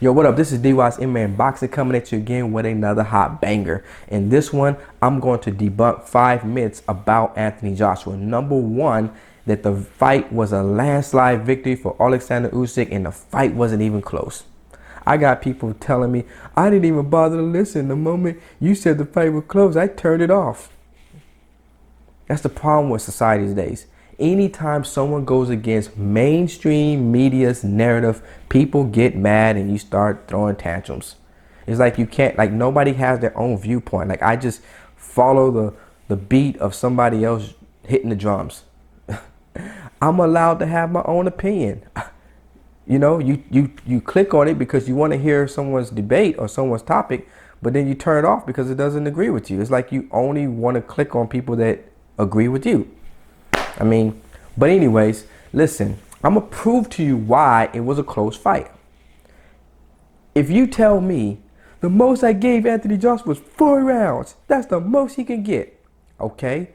Yo, what up? This is DROD'S MMA Boxing coming at you again with another hot banger. In this one, I'm going to debunk 5 myths about Anthony Joshua. Number one, that the fight was a landslide victory for Oleksandr Usyk and the fight wasn't even close. I got people telling me, I didn't even bother to listen. The moment you said the fight was close, I turned it off. That's the problem with society these days. Anytime someone goes against mainstream media's narrative, people get mad and you start throwing tantrums. It's like you can't, like nobody has their own viewpoint. Like I just follow the beat of somebody else hitting the drums. I'm allowed to have my own opinion. You know, you click on it because you want to hear someone's debate or someone's topic, but then you turn it off because it doesn't agree with you. It's like you only want to click on people that agree with you. I mean, but anyways, listen, I'm going to prove to you why it was a close fight. If you tell me the most I gave Anthony Joshua was 4 rounds, that's the most he can get. Okay.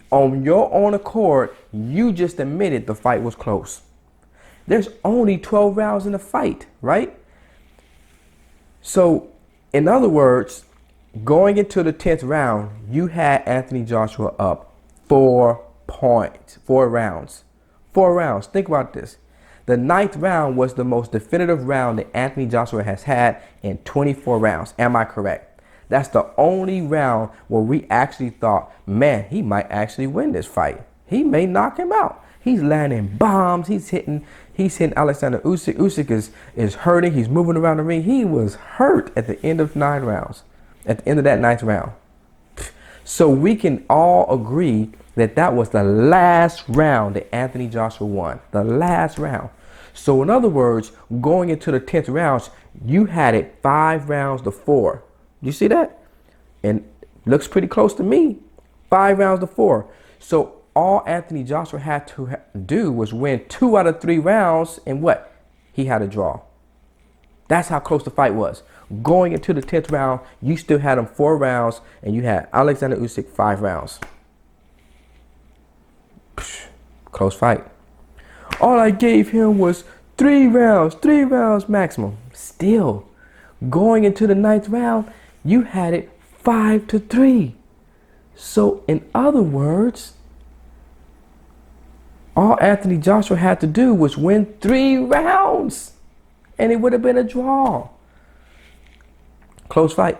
On your own accord, you just admitted the fight was close. There's only 12 rounds in the fight, right? So, in other words, going into the 10th round, you had Anthony Joshua up 4 points, 4 rounds. 4 rounds. Think about this. The 9th round was the most definitive round that Anthony Joshua has had in 24 rounds. Am I correct? That's the only round where we actually thought, man, he might actually win this fight. He may knock him out. He's landing bombs. He's hitting Oleksandr Usyk. Usyk is hurting. He's moving around the ring. He was hurt at the end of 9 rounds. At the end of that 9th round. So we can all agree that that was the last round that Anthony Joshua won. The last round. So in other words, going into the 10th rounds, you had it 5 rounds to 4. You see that? And looks pretty close to me. 5 rounds to 4. So all Anthony Joshua had to do was win 2 out of 3 rounds, and what? He had a draw. That's how close the fight was. Going into the 10th round, you still had him 4 rounds, and you had Oleksandr Usyk 5 rounds. Close fight. All I gave him was 3 rounds maximum. Still, going into the 9th round, you had it 5-3. So, in other words, all Anthony Joshua had to do was win 3 rounds, and it would have been a draw. Close fight.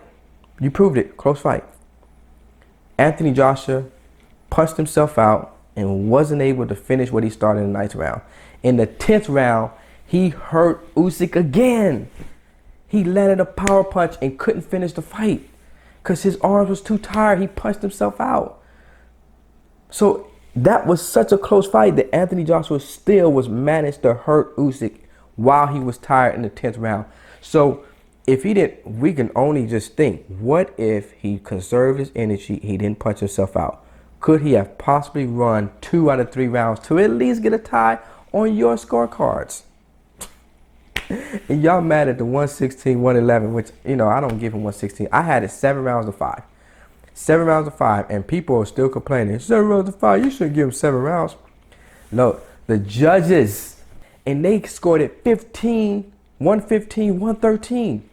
You proved it. Close fight. Anthony Joshua punched himself out and wasn't able to finish what he started in the 9th round. In the 10th round, he hurt Usyk again. He landed a power punch and couldn't finish the fight because his arms was too tired. He punched himself out. So that was such a close fight that Anthony Joshua still was managed to hurt Usyk while he was tired in the 10th round. So if he didn't, we can only just think, what if he conserved his energy, he didn't punch himself out? Could he have possibly run 2 out of 3 rounds to at least get a tie on your scorecards? And y'all mad at the 116, 111, which, you know, I don't give him 116. I had it 7 rounds to 5. 7 rounds to 5, and people are still complaining. 7 rounds to 5, you shouldn't give him 7 rounds. Look, the judges, and they scored it 115, 113.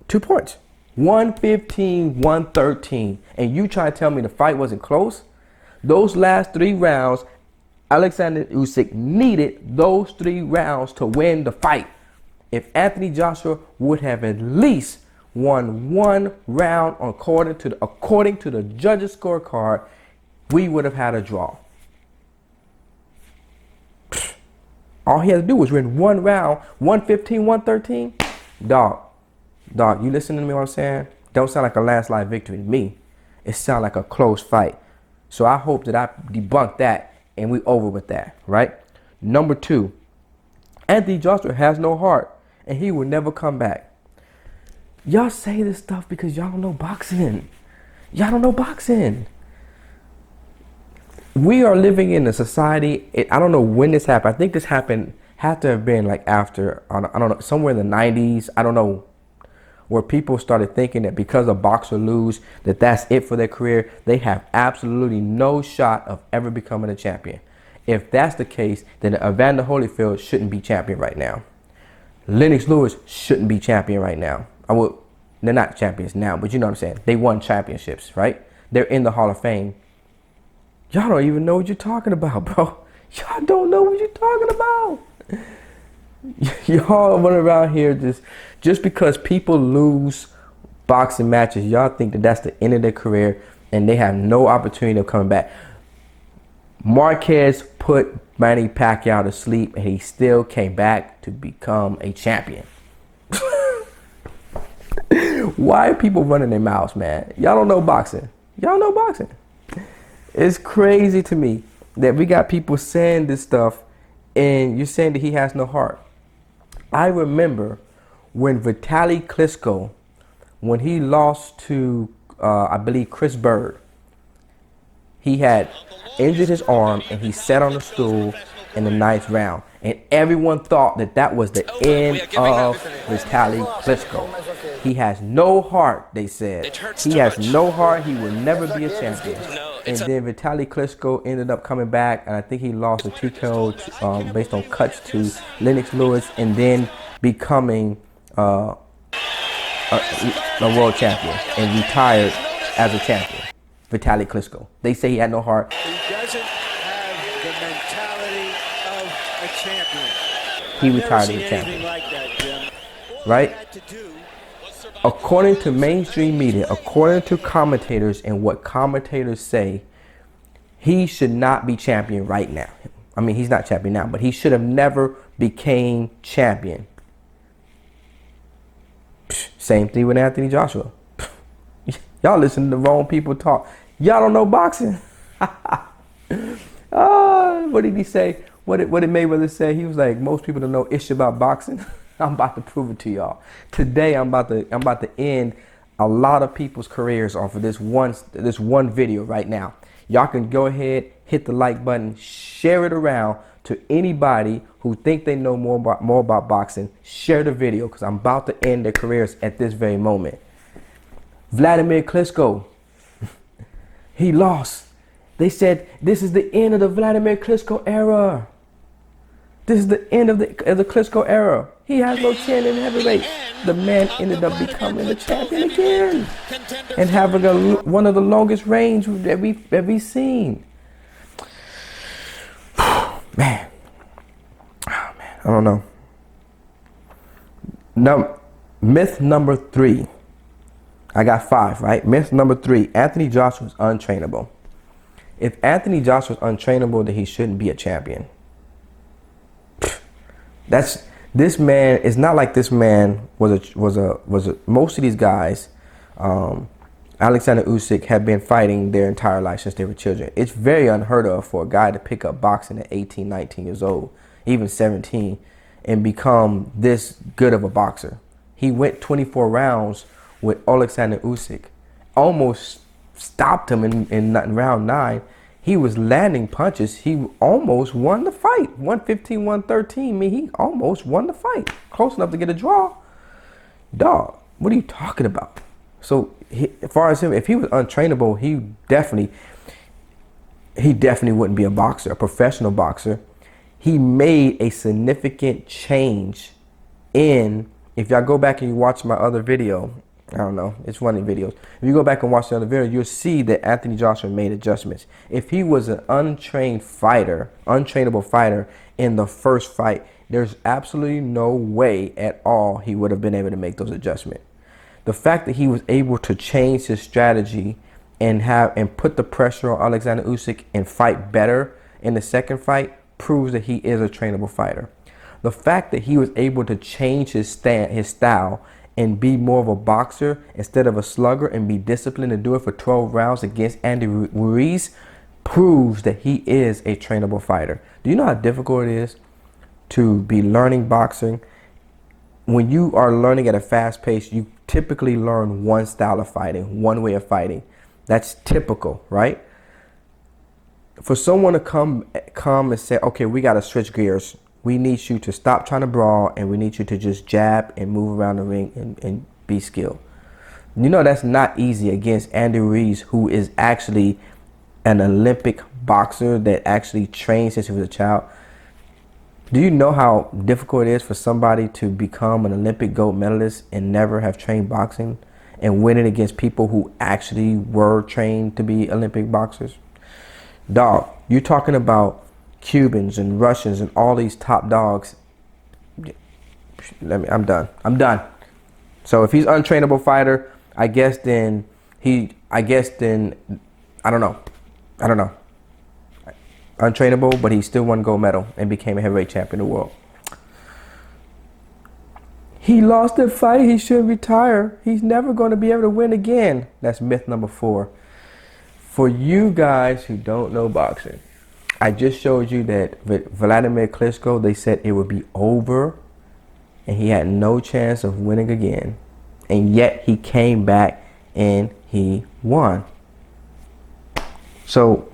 2 points. 115, 113. And you try to tell me the fight wasn't close? Those last 3 rounds, Oleksandr Usyk needed those 3 rounds to win the fight. If Anthony Joshua would have at least won 1 round according to the judges' scorecard, we would have had a draw. All he had to do was win 1 round, 115, 113. Dog, you listening to me what I'm saying? Don't sound like a landslide victory to me. It sounds like a close fight. So I hope that I debunk that and we over with that, right? Number 2, Anthony Joshua has no heart and he will never come back. Y'all say this stuff because y'all don't know boxing. Y'all don't know boxing. We are living in a society, I don't know when this happened. I think this had to have been like after, I don't know, somewhere in the 90s. I don't know, where people started thinking that because a boxer lose, that's it for their career. They have absolutely no shot of ever becoming a champion. If that's the case, then Evander Holyfield shouldn't be champion right now. Lennox Lewis shouldn't be champion right now. They're not champions now, but you know what I'm saying. They won championships, right? They're in the Hall of Fame. Y'all don't even know what you're talking about, bro. Y'all don't know what you're talking about. Y'all run around here just because people lose boxing matches, y'all think that that's the end of their career and they have no opportunity of coming back. Marquez put Manny Pacquiao to sleep and he still came back to become a champion. Why are people running their mouths, man? Y'all don't know boxing. Y'all know boxing. It's crazy to me that we got people saying this stuff and you're saying that he has no heart. I remember when Vitaly Klitschko, when he lost to, I believe, Chris Bird, he had injured his arm and he sat on a stool in the 9th round. And everyone thought that that was the end of Vitaly Klitschko. He has no heart, they said. He has no heart. He will never be a champion. And then Vitaly Klitschko ended up coming back, and I think he lost a TKO based on cuts to Lennox Lewis, and then becoming a world champion and retired as a champion. Vitaly Klitschko. They say he had no heart. He doesn't have the mentality of a champion. He retired as a champion. Like that, Jim. Right? According to mainstream media, according to commentators and what commentators say, he should not be champion right now. I mean, he's not champion now, but he should have never became champion. Same thing with Anthony Joshua. Y'all listen to the wrong people talk. Y'all don't know boxing. What did he say? What did Mayweather say? He was like, most people don't know ish about boxing. I'm about to prove it to y'all. Today, I'm about to end a lot of people's careers off of this one video right now. Y'all can go ahead, hit the like button, share it around to anybody who think they know more about boxing. Share the video because I'm about to end their careers at this very moment. Wladimir Klitschko, he lost. They said this is the end of the Wladimir Klitschko era. This is the end of the Klitschko era. He has no chin in heavyweight. The man ended up becoming the champion again and having one of the longest reigns that we've seen. Man, I don't know. Now, myth number 3. I got 5, right? Myth number 3, Anthony Joshua is untrainable. If Anthony Joshua is untrainable, then he shouldn't be a champion. This man, it's not like this man was most of these guys, Oleksandr Usyk, have been fighting their entire life since they were children. It's very unheard of for a guy to pick up boxing at 18, 19 years old, even 17, and become this good of a boxer. He went 24 rounds with Oleksandr Usyk, almost stopped him in round 9. He was landing punches. He almost won the fight. 115, 113. I mean, he almost won the fight. Close enough to get a draw. Dog, what are you talking about? So, as far as him, if he was untrainable, he definitely wouldn't be a boxer, a professional boxer. He made a significant change in, if y'all go back and you watch my other video, I don't know, it's one of the videos. If you go back and watch the other video, you'll see that Anthony Joshua made adjustments. If he was an untrainable fighter in the first fight, there's absolutely no way at all he would have been able to make those adjustments. The fact that he was able to change his strategy and put the pressure on Oleksandr Usyk and fight better in the second fight proves that he is a trainable fighter. The fact that he was able to change his style and be more of a boxer instead of a slugger and be disciplined and do it for 12 rounds against Andy Ruiz proves that he is a trainable fighter. Do you know how difficult it is to be learning boxing? When you are learning at a fast pace, you typically learn one style of fighting, one way of fighting. That's typical, right? For someone to come and say, okay, we got to switch gears. We need you to stop trying to brawl, and we need you to just jab and move around the ring and be skilled. You know that's not easy against Andy Ruiz, who is actually an Olympic boxer that actually trained since he was a child. Do you know how difficult it is for somebody to become an Olympic gold medalist and never have trained boxing and win it against people who actually were trained to be Olympic boxers? Dog, you're talking about Cubans and Russians and all these top dogs. I'm done. I'm done. So if he's untrainable fighter, I don't know. Untrainable, but he still won gold medal and became a heavyweight champion of the world. He lost the fight. He should retire. He's never going to be able to win again. That's myth number 4. For you guys who don't know boxing, I just showed you that with Vladimir Klitschko, they said it would be over and he had no chance of winning again. And yet he came back and he won. So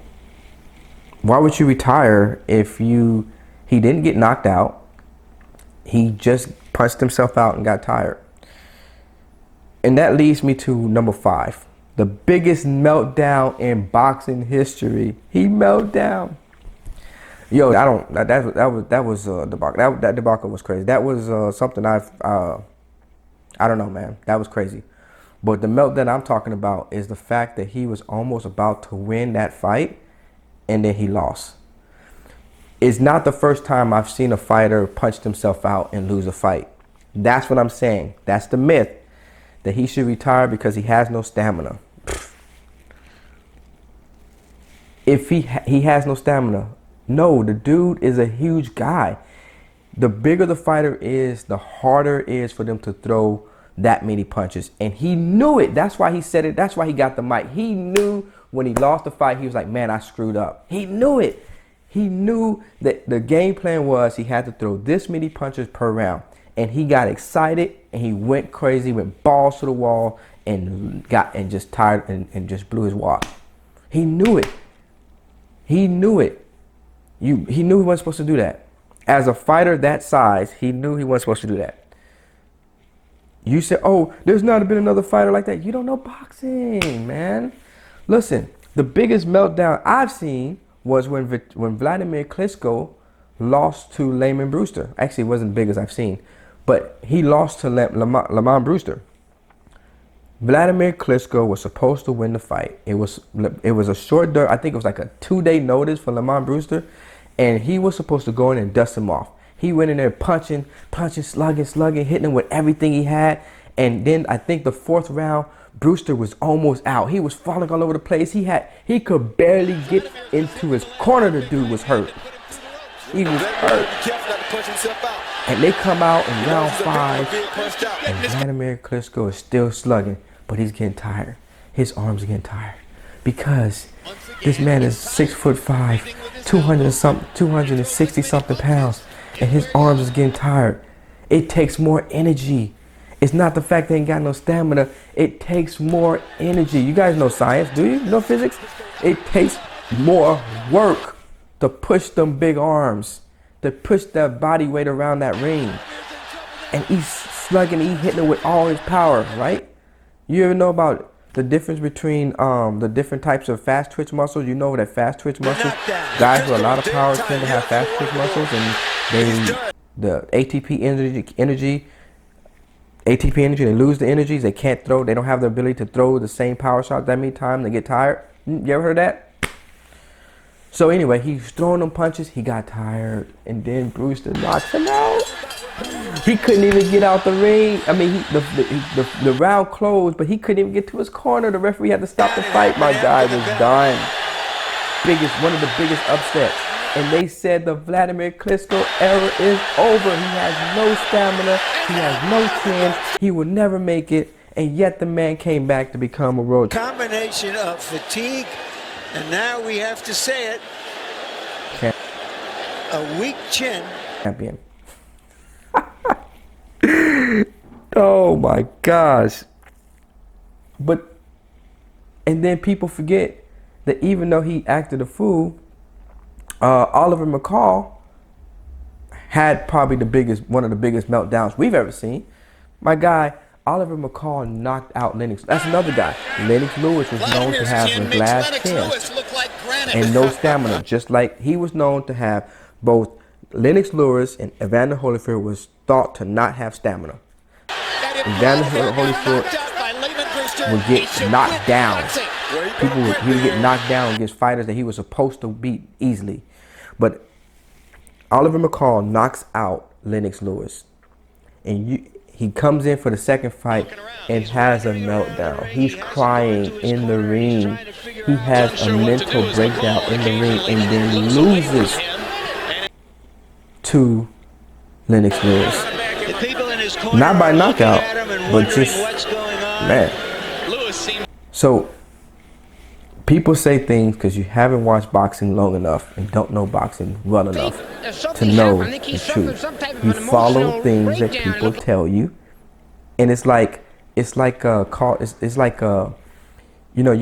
why would you retire if he didn't get knocked out? He just punched himself out and got tired. And that leads me to number 5. The biggest meltdown in boxing history. He melted down. Yo, that was debacle. That debacle was crazy. That was something I don't know, man. That was crazy. But the meltdown I'm talking about is the fact that he was almost about to win that fight and then he lost. It's not the first time I've seen a fighter punch himself out and lose a fight. That's what I'm saying. That's the myth, that he should retire because he has no stamina. If he has no stamina, no, the dude is a huge guy. The bigger the fighter is, the harder it is for them to throw that many punches. And he knew it. That's why he said it. That's why he got the mic. He knew when he lost the fight, he was like, man, I screwed up. He knew it. He knew that the game plan was he had to throw this many punches per round. And he got excited and he went crazy, went balls to the wall and just tired and just blew his wad. He knew it. He knew it. He knew he wasn't supposed to do that. As a fighter that size, he knew he wasn't supposed to do that. You said, oh, there's not been another fighter like that. You don't know boxing, man. Listen, the biggest meltdown I've seen was when Vladimir Klitschko lost to Lamont Brewster. Actually, it wasn't the biggest I've seen, but he lost to Lamont Brewster. Vladimir Klitschko was supposed to win the fight. It was a short, I think it was like a 2-day notice for Lamont Brewster, and he was supposed to go in and dust him off. He went in there punching, slugging, hitting him with everything he had. And then I think the 4th round, Brewster was almost out. He was falling all over the place. He could barely get into his corner. The dude was hurt. He was hurt. And they come out in round 5, and Vladimir Klitschko is still slugging, but he's getting tired. His arms are getting tired because this man is 6'5", 260 something pounds. And his arms is getting tired. It takes more energy. It's not the fact they ain't got no stamina. It takes more energy. You guys know science, do you? You know physics? It takes more work to push them big arms, to push that body weight around that ring. And he's slugging, he's hitting it with all his power, right? You ever know about the difference between the different types of fast twitch muscles? You know that fast twitch muscles, guys with a lot of power tend to have fast twitch muscles, and the ATP energy, they lose the energies. They can't throw. They don't have the ability to throw the same power shot that many times. They get tired. You ever heard of that? So anyway, he's throwing them punches. He got tired, and then Brewster knocks him out. He couldn't even get out the ring. I mean, the round closed, but he couldn't even get to his corner. The referee had to stop the fight. My guy was done. One of the biggest upsets. And they said the Vladimir Klitschko era is over. He has no stamina. He has no chance. He will never make it. And yet the man came back to become a world combination of fatigue, and now we have to say it, a weak chin. Champion. Oh my gosh. And then people forget that even though he acted a fool, Oliver McCall had probably one of the biggest meltdowns we've ever seen. My guy, Oliver McCall, knocked out Lennox. That's another guy. Lennox Lewis was known to have a glass chin and no stamina, just like he was known to have both Lennox Lewis and Evander Holyfield was thought to not have stamina. Evander Holyfield would get knocked down. He would get knocked down against fighters that he was supposed to beat easily. But Oliver McCall knocks out Lennox Lewis. And he comes in for the second fight and has a meltdown. He's crying in the ring. He has a mental breakdown in the ring and then loses to Lennox Lewis. Not by knockout, but just, man. So, people say things because you haven't watched boxing long enough and don't know boxing well enough to know the truth. You follow things that people tell you, and it's like you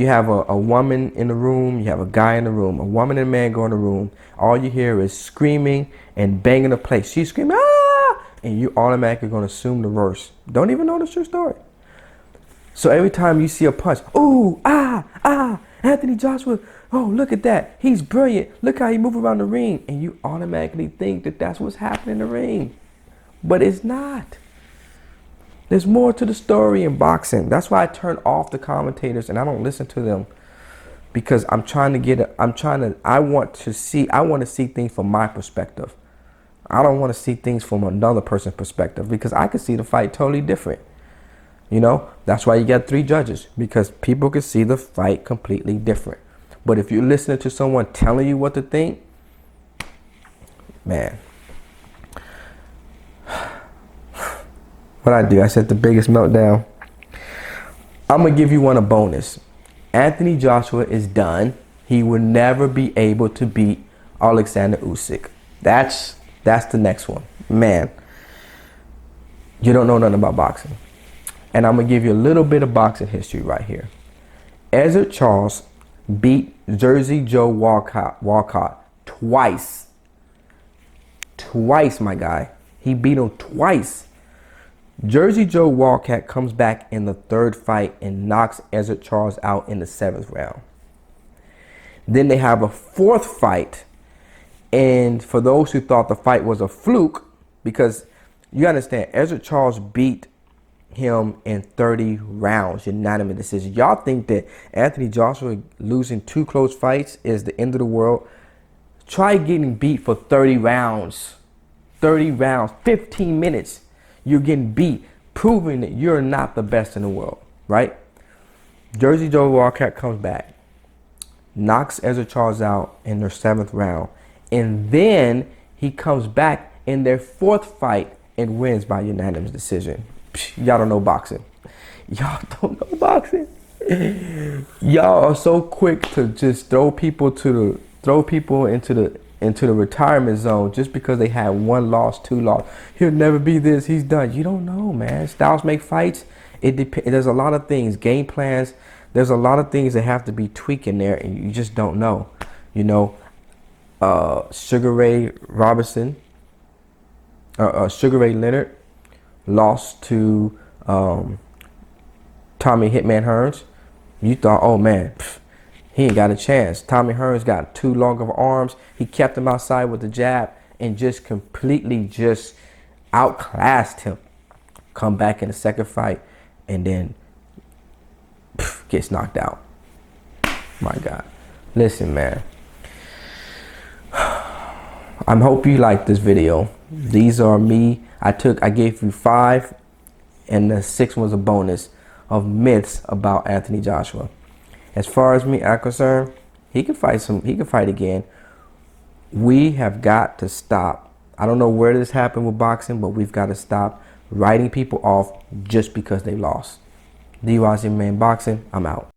have a woman in the room, you have a guy in the room, a woman and a man go in the room. All you hear is screaming and banging the place. She's screaming, ah! And you automatically going to assume the worst. Don't even know the true story. So every time you see a punch, ooh, Anthony Joshua, oh, look at that. He's brilliant. Look how he moves around the ring. And you automatically think that that's what's happening in the ring. But it's not. There's more to the story in boxing. That's why I turn off the commentators and I don't listen to them. Because I want to see things from my perspective. I don't want to see things from another person's perspective because I could see the fight totally different. You know, that's why you got 3 judges, because people can see the fight completely different. But if you're listening to someone telling you what to think, man. What I do, I said the biggest meltdown. I'm going to give you one a bonus. Anthony Joshua is done. He will never be able to beat Oleksandr Usyk. That's the next one. Man, you don't know nothing about boxing. And I'm going to give you a little bit of boxing history right here. Ezra Charles beat Jersey Joe Walcott twice. Twice, my guy. He beat him twice. Jersey Joe Walcott comes back in the 3rd fight and knocks Ezra Charles out in the 7th round. Then they have a 4th fight. And for those who thought the fight was a fluke, because you understand, Ezra Charles beat him in 30 rounds, unanimous decision. Y'all think that Anthony Joshua losing 2 close fights is the end of the world? Try getting beat for 30 rounds. 30 rounds, 15 minutes. You're getting beat, proving that you're not the best in the world, right? Jersey Joe Walcott comes back, knocks Ezra Charles out in their 7th round, and then he comes back in their 4th fight and wins by unanimous decision. Y'all don't know boxing. Y'all don't know boxing. Y'all are so quick to just throw people into the retirement zone just because they had 1 loss, 2 loss. He'll never be this. He's done. You don't know, man. Styles make fights. It depends. There's a lot of things, game plans. There's a lot of things that have to be tweaked in there, and you just don't know. You know, Sugar Ray Leonard lost to Tommy Hitman Hearns. You thought, oh man, he ain't got a chance. Tommy Hearns got too long of arms. He kept him outside with the jab and just completely just outclassed him. Come back in the 2nd fight and then gets knocked out. My God. Listen, man. I hope you like this video. These are me. I gave you 5 and the 6th was a bonus of myths about Anthony Joshua. As far as me I'm concerned, he can fight again. We have got to stop. I don't know where this happened with boxing, but we've got to stop writing people off just because they lost. DROD'S Man Boxing, I'm out.